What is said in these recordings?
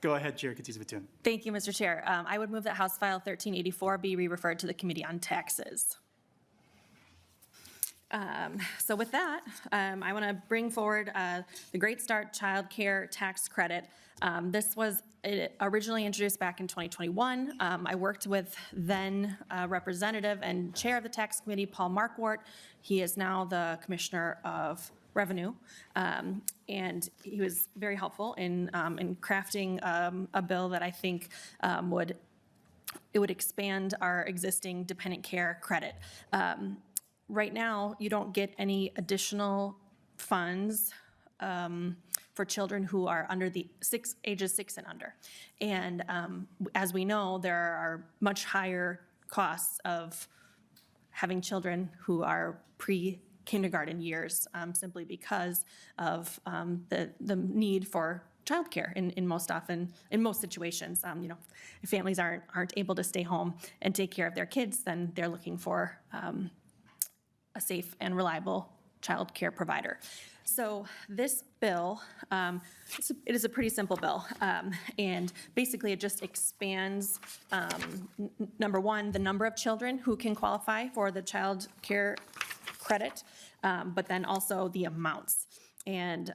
Go ahead, Chair Katiza-Batun. Thank you, Mr. Chair. I would move that House File 1384 be re-referred to the Committee on Taxes. So with that, I want to bring forward the Great Start Child Care Tax Credit. This was originally introduced back in 2021. I worked with then Representative and Chair of the Tax Committee, Paul Markwart. He is now the Commissioner of Revenue, and he was very helpful in crafting a bill that I think would expand our existing dependent care credit. Right now, you don't get any additional funds for children who are under the ages 6 and under. And as we know, there are much higher costs of having children who are pre-kindergarten years, simply because of the need for childcare in most situations. If families aren't able to stay home and take care of their kids, then they're looking for a safe and reliable child care provider. So this bill, it is a pretty simple bill, and basically it just expands, number one, the number of children who can qualify for the child care credit, but then also the amounts. And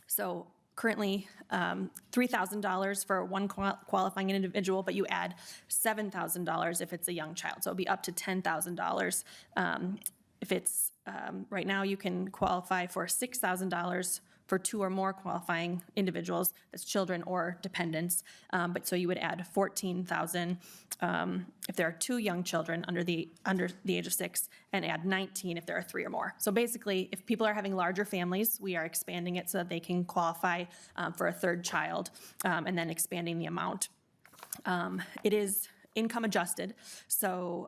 so currently $3,000 for one qualifying individual, but you add $7,000 if it's a young child. So it'll be up to $10,000. If it's, right now you can qualify for $6,000 for 2 or more qualifying individuals, that's children or dependents. But so you would add $14,000 if there are 2 young children under the age of 6, and add $19,000 if there are 3 or more. So basically, if people are having larger families, we are expanding it so that they can qualify for a 3rd child, and then expanding the amount. It is income adjusted, so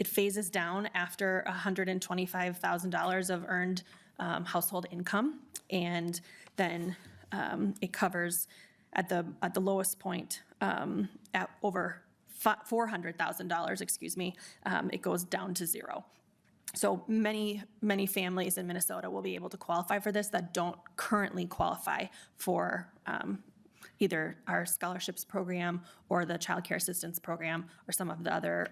it phases down after $125,000 of earned household income, and then it covers at the lowest point at over $400,000. Excuse me, it goes down to 0. So many families in Minnesota will be able to qualify for this that don't currently qualify for either our scholarships program or the child care assistance program or some of the other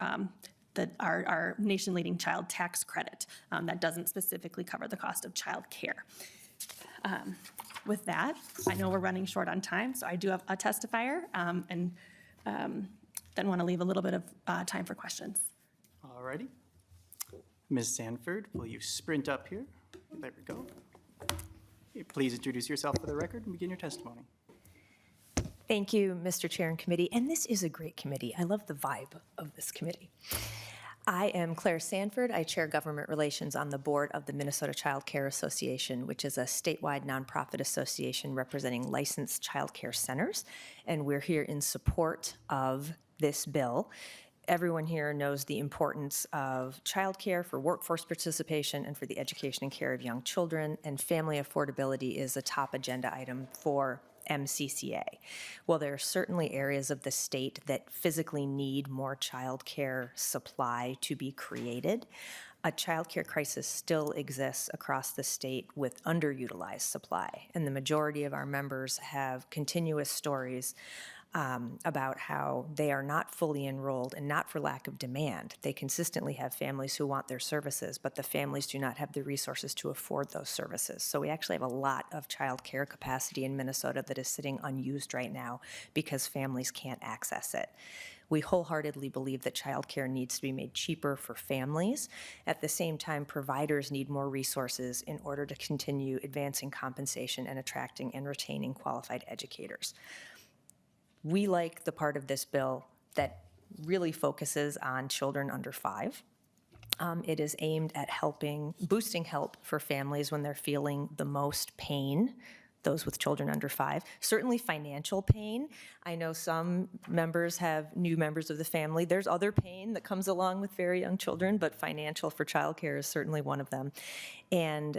our nation-leading child tax credit that doesn't specifically cover the cost of child care. With that, I know we're running short on time, so I do have a testifier, and then want to leave a little bit of time for questions. All righty. Ms. Sanford, will you sprint up here? There we go. Please introduce yourself for the record and begin your testimony. Thank you, Mr. Chair and committee. And this is a great committee. I love the vibe of this committee. I am Claire Sanford. I chair government relations on the board of the Minnesota Child Care Association, which is a statewide nonprofit association representing licensed child care centers. And we're here in support of this bill. Everyone here knows the importance of childcare for workforce participation and for the education and care of young children, and family affordability is a top agenda item for MCCA. Well, there are certainly areas of the state that physically need more childcare supply to be created. A childcare crisis still exists across the state with underutilized supply, and the majority of our members have continuous stories about how they are not fully enrolled, and not for lack of demand. They consistently have families who want their services, but the families do not have the resources to afford those services. So we actually have a lot of child care capacity in Minnesota that is sitting unused right now because families can't access it. We wholeheartedly believe that child care needs to be made cheaper for families. At the same time, providers need more resources in order to continue advancing compensation and attracting and retaining qualified educators. We like the part of this bill that really focuses on children under 5. It is aimed at boosting help for families when they're feeling the most pain, those with children under 5. Certainly financial pain. I know some members have new members of the family. There's other pain that comes along with very young children, but financial for childcare is certainly one of them. And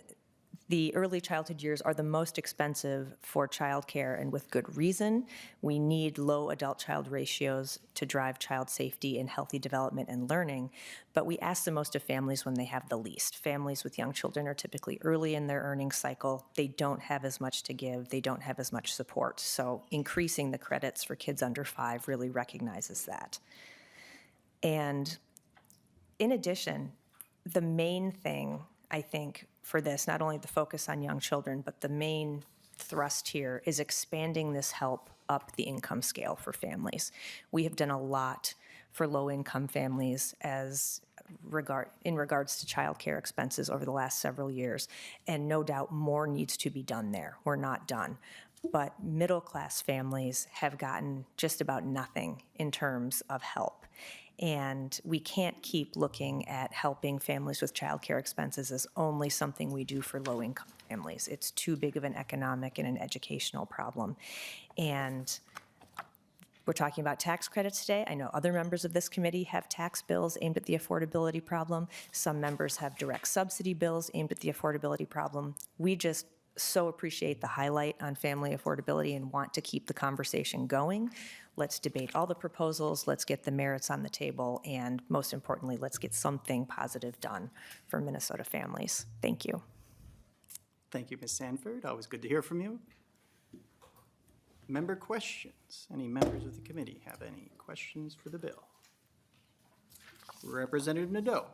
The early childhood years are the most expensive for childcare, and with good reason. We need low adult-child ratios to drive child safety and healthy development and learning, but we ask the most of families when they have the least. Families with young children are typically early in their earnings cycle. They don't have as much to give. They don't have as much support. So increasing the credits for kids under 5 really recognizes that. And in addition, the main thing, I think, for this, not only the focus on young children, but the main thrust here is expanding this help up the income scale for families. We have done a lot for low-income families in regards to childcare expenses over the last several years, and no doubt more needs to be done there. We're not done. But middle-class families have gotten just about nothing in terms of help. And we can't keep looking at helping families with childcare expenses as only something we do for low-income families. It's too big of an economic and an educational problem. And we're talking about tax credits today. I know other members of this committee have tax bills aimed at the affordability problem. Some members have direct subsidy bills aimed at the affordability problem. We just so appreciate the highlight on family affordability and want to keep the conversation going. Let's debate all the proposals, let's get the merits on the table, and most importantly, let's get something positive done for Minnesota families. Thank you. Thank you, Ms. Sanford. Always good to hear from you. Member questions. Any members of the committee have any questions for the bill? Representative Nadeau.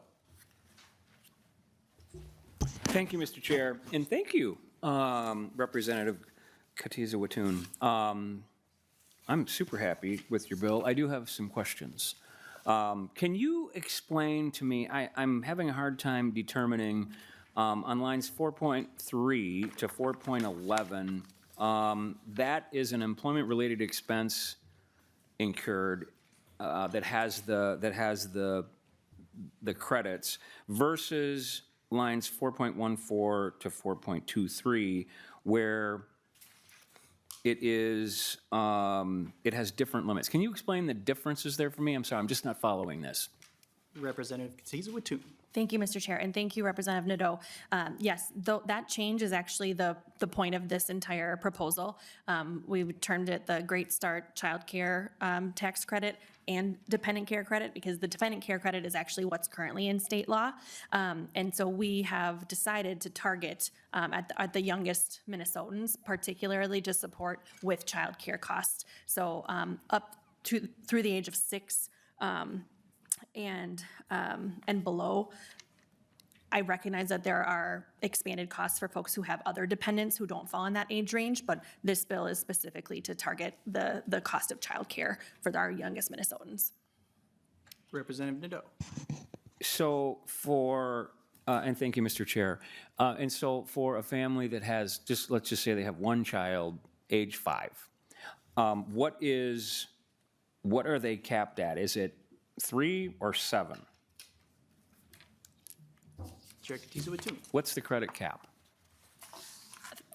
Thank you, Mr. Chair, and thank you, Representative Katiza-Watun. I'm super happy with your bill. I do have some questions. Can you explain to me, I'm having a hard time determining on lines 4.3 to 4.11, that is an employment-related expense incurred that has the credits versus lines 4.14 to 4.23, where it has different limits. Can you explain the differences there for me? I'm sorry, I'm just not following this. Representative Katiza-Watun. Thank you, Mr. Chair, and thank you, Representative Nadeau. Yes, that change is actually the point of this entire proposal. We termed it the Great Start Child Care Tax Credit and Dependent Care Credit, because the Dependent Care Credit is actually what's currently in state law. And so we have decided to target at the youngest Minnesotans, particularly to support with child care costs. So up to through the age of 6, and below. I recognize that there are expanded costs for folks who have other dependents who don't fall in that age range, but this bill is specifically to target the cost of childcare for our youngest Minnesotans. Representative Nadeau. So and thank you, Mr. Chair. And so for a family that has, let's just say they have one child, age 5, what are they capped at? Is it 3 or 7? Chair Katiza-Watun. What's the credit cap?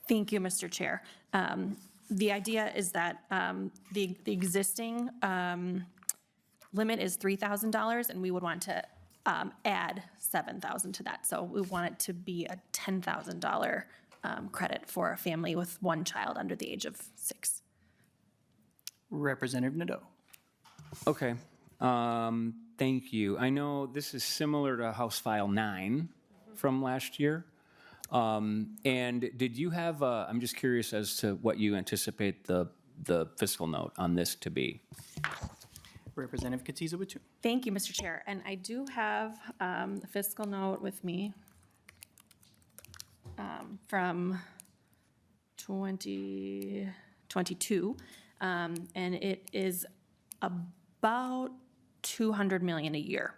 Thank you, Mr. Chair. The idea is that the existing limit is $3,000, and we would want to add $7,000 to that. So we want it to be a $10,000 credit for a family with one child under the age of 6. Representative Nadeau. Okay. Thank you. I know this is similar to House File 9 from last year. And did you have, I'm just curious as to what you anticipate the fiscal note on this to be. Representative Katiza-Watun. Thank you, Mr. Chair. And I do have the fiscal note with me from 2022, and it is about $200 million a year.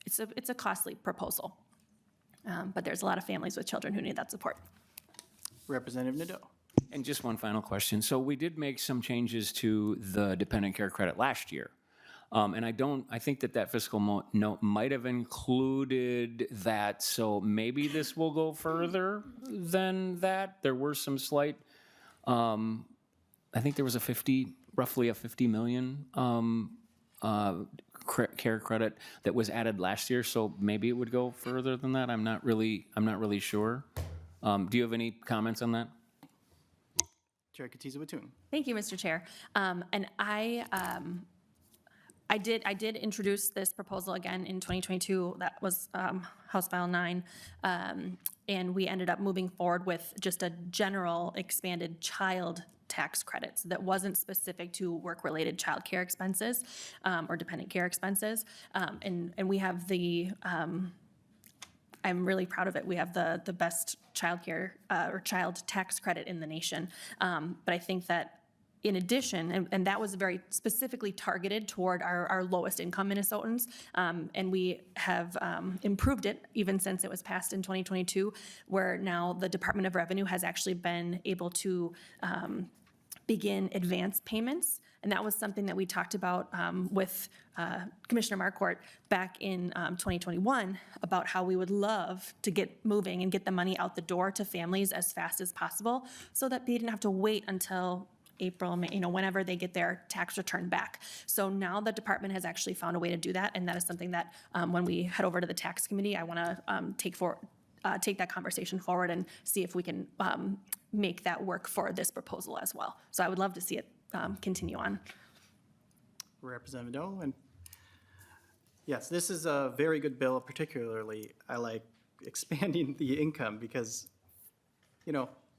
It's a costly proposal, but there's a lot of families with children who need that support. Representative Nadeau. And just one final question. So we did make some changes to the dependent care credit last year. And I think that fiscal note might have included that, so maybe this will go further than that. There were some slight, I think there was roughly a $50 million care credit that was added last year, so maybe it would go further than that. I'm not really sure. Do you have any comments on that? Chair Katiza-Watun. Thank you, Mr. Chair. And I did introduce this proposal again in 2022. That was House File 9. And we ended up moving forward with just a general expanded child tax credits that wasn't specific to work-related childcare expenses or dependent care expenses. And we have I'm really proud of it. We have the best childcare or child tax credit in the nation. But I think that in addition, and that was very specifically targeted toward our lowest income Minnesotans, and we have improved it even since it was passed in 2022, where now the Department of Revenue has actually been able to begin advance payments. And that was something that we talked about with Commissioner Marquardt back in 2021 about how we would love to get moving and get the money out the door to families as fast as possible so that they didn't have to wait until April, May, whenever they get their tax return back. So now the department has actually found a way to do that, and that is something that when we head over to the tax committee, I want to take that conversation forward and see if we can make that work for this proposal as well. So I would love to see it continue on. Representative Nadeau, and yes, this is a very good bill. Particularly, I like expanding the income because,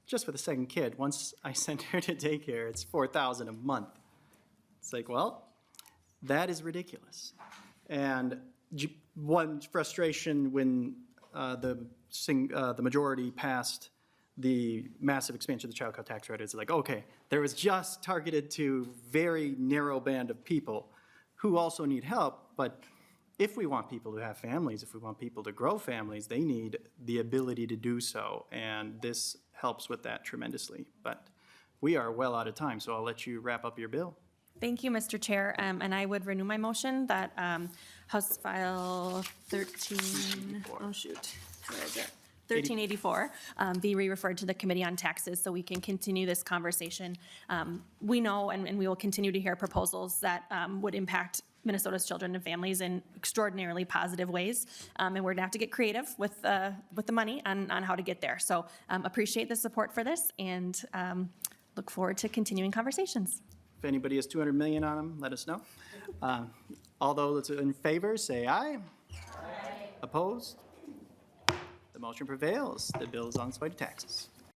just for the second kid, once I send her to daycare, it's $4,000 a month. It's like, well, that is ridiculous. And one frustration when the majority passed the massive expansion of the child tax credit is like, okay, there was just targeted to very narrow band of people who also need help, but if we want people to have families, if we want people to grow families, they need the ability to do so, and this helps with that tremendously. But we are well out of time, so I'll let you wrap up your bill. Thank you, Mr. Chair, and I would renew my motion that House File 1384 be re-referred to the Committee on Taxes so we can continue this conversation. We know and we will continue to hear proposals that would impact Minnesota's children and families in extraordinarily positive ways, and we're gonna have to get creative with the money on how to get there. So appreciate the support for this and look forward to continuing conversations. If anybody has 200 million on them, let us know. All those in favor, say aye. Aye. Opposed? The motion prevails. The bill is on its way to taxes.